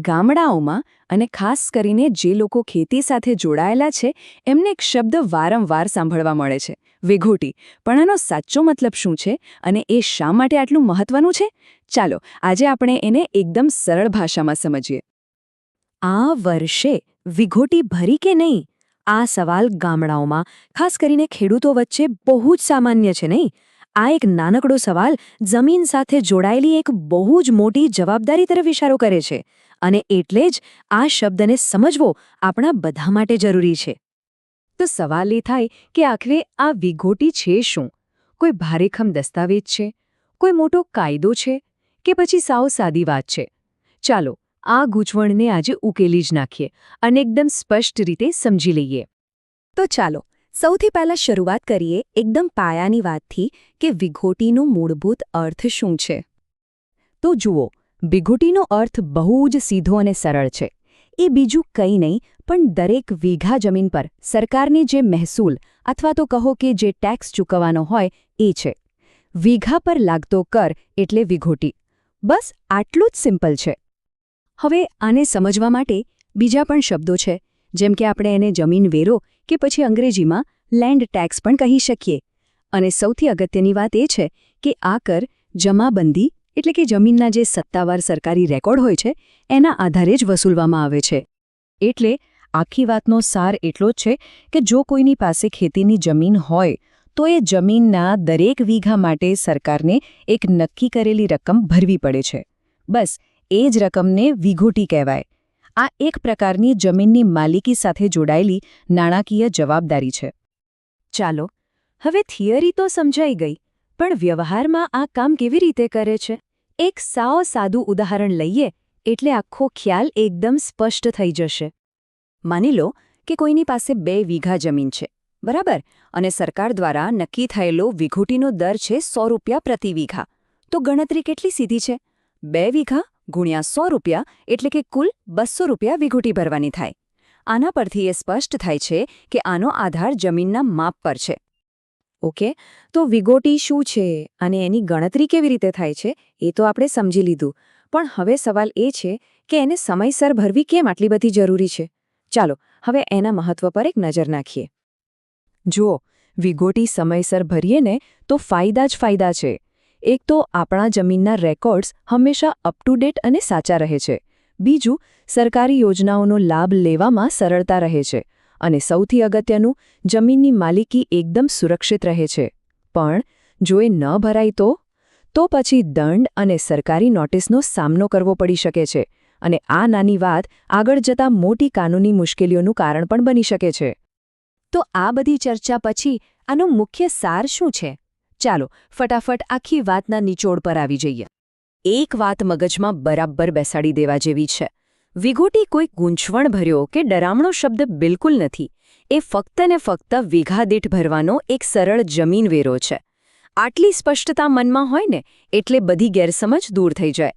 ગામડાઓમાં અને ખાસ કરીને જે લોકો ખેતી સાથે જોડાયેલા છે એમને એક શબ્દ વારંવાર સાંભળવા મળે છે, વિઘોટી. પણ આનો સાચો મતલબ શું છે અને એ શા માટે આટલું મહત્વનું છે? ચાલો આજે આપણે એને એકદમ સરળ ભાષામાં સમજીએ. આ વર્ષે વિઘોટી ભરી કે નહીં? આ સવાલ ગામડાઓમાં ખાસ કરીને ખેડૂતો વચ્ચે બહુ જ સામાન્ય છે, નહીં? આ એક નાનકડો સવાલ જમીન સાથે જોડાયેલી એક બહુ જ મોટી જવાબદારી તરફ ઇશારો કરે છે, અને એટલે જ આ શબ્દને સમજવો આપણા બધા માટે જરૂરી છે. તો સવાલ એ થાય કે આખરે આ વિઘોટી છે શું? કોઈ ભારેખમ દસ્તાવેજ છે? કોઈ મોટો કાયદો છે? કે પછી સાવ સાદી વાત છે? ચાલો આ ગૂંચવણને આજે ઉકેલી જ નાખીએ અને એકદમ સ્પષ્ટ રીતે સમજી લઈએ. તો ચાલો સૌથી પહેલા શરૂઆત કરીએ એકદમ પાયાની વાતથી કે વિઘોટીનો મૂળભૂત અર્થ શું છે. તો જુઓ, વિઘોટીનો અર્થ બહુ જ સીધો અને સરળ છે. એ બીજું કંઈ નહીં પણ દરેક વીઘા જમીન પર સરકારને જે મહેસૂલ અથવા તો કહો કે જે ટેક્સ ચૂકવવાનો હોય એ છે. વીઘા પર લાગતો કર એટલે વિઘોટી. બસ આટલું જ સિમ્પલ છે. હવે આને સમજવા માટે બીજા પણ શબ્દો છે, જેમ કે આપણે એને જમીન વેરો કે પછી અંગ્રેજીમાં લેન્ડ ટેક્સ પણ કહી શકીએ. અને સૌથી અગત્યની વાત એ છે કે આ કર જમાબંધી એટલે કે જમીનના જે સત્તાવાર સરકારી રેકોર્ડ હોય છે એના આધારે જ વસૂલવામાં આવે છે. એટલે આખી વાતનો સાર એટલો જ છે કે જો કોઈની પાસે ખેતીની જમીન હોય તો એ જમીનના દરેક વીઘા માટે સરકારને એક નક્કી કરેલી રકમ ભરવી પડે છે. બસ એ જ રકમને વિઘોટી કહેવાય. આ એક પ્રકારની જમીનની માલિકી સાથે જોડાયેલી નાણાકીય જવાબદારી છે. ચાલો હવે થિયરી તો સમજાઈ ગઈ, પણ વ્યવહારમાં આ કામ કેવી રીતે કરે છે? એક સાવ સાદું ઉદાહરણ લઈએ એટલે આખો ખ્યાલ એકદમ સ્પષ્ટ થઈ જશે. માની લો કે કોઈની પાસે 2 વીઘા જમીન છે, બરાબર? અને સરકાર દ્વારા નક્કી થયેલો વિઘોટીનો દર છે 100 રૂપિયા પ્રતિ વીઘા. તો ગણતરી કેટલી સીધી છે? 2 વીઘા ગુણ્યા 100 રૂપિયા એટલે કે કુલ 200 રૂપિયા વિઘોટી ભરવાની થાય. આના પરથી એ સ્પષ્ટ થાય છે કે આનો આધાર જમીનના માપ પર છે. ઓકે, તો વિઘોટી શું છે અને એની ગણતરી કેવી રીતે થાય છે એ તો આપણે સમજી લીધું. પણ હવે સવાલ એ છે કે એને સમયસર ભરવી કેમ આટલી બધી જરૂરી છે? ચાલો હવે એના મહત્વ પર એક નજર નાખીએ. જુઓ, વિઘોટી સમયસર ભરીએ ને તો ફાયદા જ ફાયદા છે. એક તો આપણા જમીનના રેકોર્ડ્સ હંમેશા અપ ટુ ડેટ અને સાચા રહે છે. બીજું, સરકારી યોજનાઓનો લાભ લેવામાં સરળતા રહે છે. અને સૌથી અગત્યનું, જમીનની માલિકી એકદમ સુરક્ષિત રહે છે. પણ જો એ ન ભરાય તો પછી દંડ અને સરકારી નોટિસનો સામનો કરવો પડી શકે છે. અને આ નાની વાત આગળ જતાં મોટી કાનૂની મુશ્કેલીઓનું કારણ પણ બની શકે છે. તો આ બધી ચર્ચા પછી આનો મુખ્ય સાર શું છે? ચાલો ફટાફટ આખી વાતના નિચોડ પર આવી જઈએ. એક વાત મગજમાં બરાબર બેસાડી દેવા જેવી છે. વિઘોટી કોઈ ગૂંચવણ ભર્યો કે ડરામણો શબ્દ બિલકુલ નથી. એ ફક્ત ને ફક્ત વીઘા દીઠ ભરવાનો એક સરળ જમીન વેરો છે. આટલી સ્પષ્ટતા મનમાં હોય ને એટલે બધી ગેરસમજ દૂર થઈ જાય.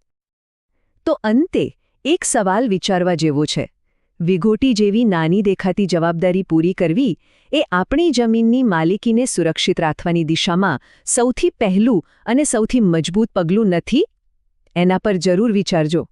તો અંતે એક સવાલ વિચારવા જેવો છે. વિઘોટી જેવી નાની દેખાતી જવાબદારી પૂરી કરવી એ આપણી જમીનની માલિકીને સુરક્ષિત રાખવાની દિશામાં સૌથી પહેલું અને સૌથી મજબૂત પગલું નથી? એના પર જરૂર વિચારજો.